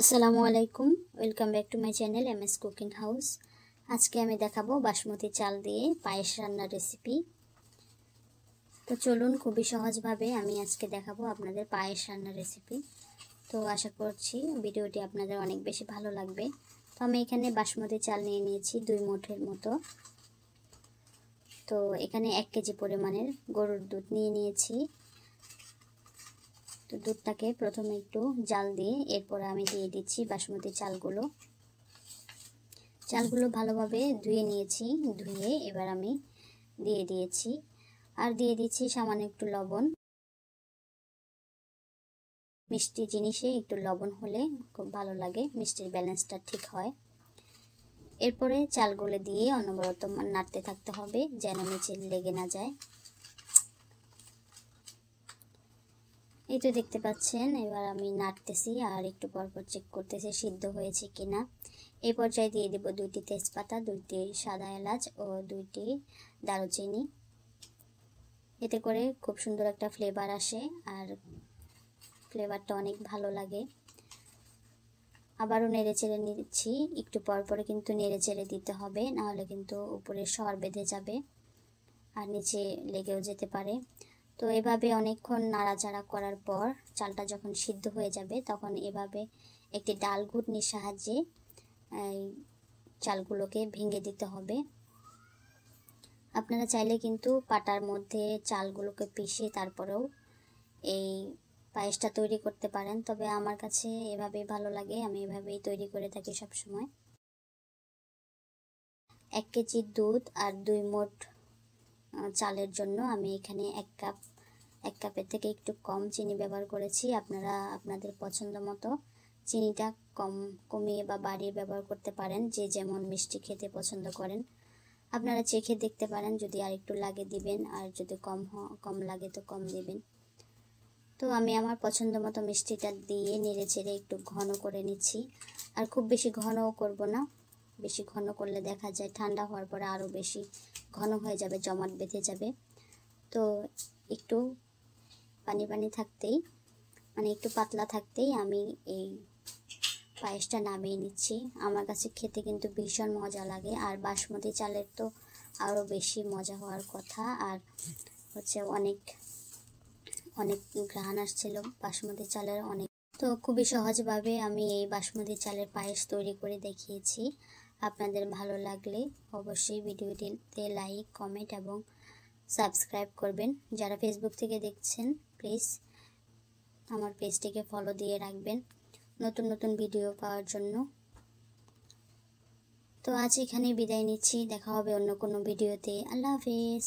আসসালামু আলাইকুম, welcome back to my channel MS cooking house. আজকে আমি দেখাবো বাসমতি চাল দিয়ে পায়েস রান্নার রেসিপি। তো চলুন, খুবই সহজভাবে আমি আজকে দেখাবো আপনাদের পায়েস রান্নার রেসিপি। তো আশা করছি ভিডিওটি আপনাদের অনেক বেশি ভালো লাগবে। তো আমি এখানে বাসমতি চাল নিয়ে নিয়েছি 2 মুঠের মতো। তো এখানে 1 কেজি পরিমাণের গরুর দুধ নিয়ে নিয়েছি। তো দুধটাকে প্রথমে একটু জাল দিয়ে এরপরে আমি দিয়ে দিচ্ছি বাসমতি চালগুলো ভালোভাবে ধুয়ে নিয়েছি। ধুয়ে এবার আমি দিয়ে দিয়েছি আর দিয়ে দিচ্ছি সামান্য একটু লবণ। মিষ্টি জিনিসে একটু লবণ হলে খুব ভালো লাগে, মিষ্টির ব্যালেন্সটা ঠিক হয়। এরপরে চালগুলো দিয়ে অনবরত নাড়তে থাকতে হবে যেন নিচে লেগে না যায়। এই তো দেখতে পাচ্ছেন, এবার আমি নাড়তেছি আর একটু পরপর চেক করতেছি সিদ্ধ হয়েছে কিনা। এই পর্যায়ে দিয়ে দেব 2টি তেজপাতা, 2টি সাদা এলাচ ও 2টি দারুচিনি। এতে করে খুব সুন্দর একটা ফ্লেভার আসে আর ফ্লেভারটা অনেক ভালো লাগে। আবারও নেড়ে চেড়ে নিচ্ছি, একটু পরপরে কিন্তু নেড়ে চেড়ে দিতে হবে, নাহলে কিন্তু উপরে সর বেঁধে যাবে আর নিচে লেগেও যেতে পারে। তো এভাবে অনেকক্ষণ নাড়াচাড়া করার পর চালটা যখন সিদ্ধ হয়ে যাবে তখন এভাবে একটি ডাল ঘুটনির সাহায্যে চালগুলোকে ভেঙে দিতে হবে। আপনারা চাইলে কিন্তু পাটার মধ্যে চালগুলোকে পিষে তারপরেও এই পায়েসটা তৈরি করতে পারেন, তবে আমার কাছে এভাবেই ভালো লাগে, আমি এভাবেই তৈরি করে থাকি সব সময়। 1 কেজি দুধ আর 2 মুঠ চালের জন্য আমি এখানে 1 কাপের থেকে একটু কম চিনি ব্যবহার করেছি। আপনারা আপনাদের পছন্দ মতো চিনিটা কমিয়ে বা বাড়িয়ে ব্যবহার করতে পারেন, যে যেমন মিষ্টি খেতে পছন্দ করেন। আপনারা চেখে দেখতে পারেন, যদি আর একটু লাগে দিবেন, আর যদি কম লাগে তো কম দিবেন। তো আমি আমার পছন্দ মতো মিষ্টিটা দিয়ে নেড়ে চেড়ে একটু ঘন করে নিচ্ছি। আর খুব বেশি ঘনও করব না, বেশি ঘন করলে দেখা যায় ঠান্ডা হওয়ার পরে আরও বেশি ঘন হয়ে যাবে, জমাট বেঁধে যাবে। তো একটু পানি পানি থাকতেই, মানে একটু পাতলা থাকতেই আমি এই পায়েসটা নামিয়ে নিচ্ছি। আমার কাছে খেতে কিন্তু ভীষণ মজা লাগে, আর বাসমতি চালের তো আরও বেশি মজা হওয়ার কথা। আর হচ্ছে অনেক ঘ্রাণ আসছিল বাসমতি চালের অনেক। তো খুবই সহজভাবে আমি এই বাসমতি চালের পায়েস তৈরি করে দেখিয়েছি। আপনাদের ভালো লাগলে অবশ্যই ভিডিওটিতে লাইক, কমেন্ট এবং সাবস্ক্রাইব করবেন। যারা ফেসবুক থেকে দেখছেন প্লিজ আমার পেজটিকে ফলো দিয়ে রাখবেন নতুন নতুন ভিডিও পাওয়ার জন্য। তো আজ এখানে বিদায় নিচ্ছি, দেখা হবে অন্য কোনো ভিডিওতে। আল্লাহ হাফেজ।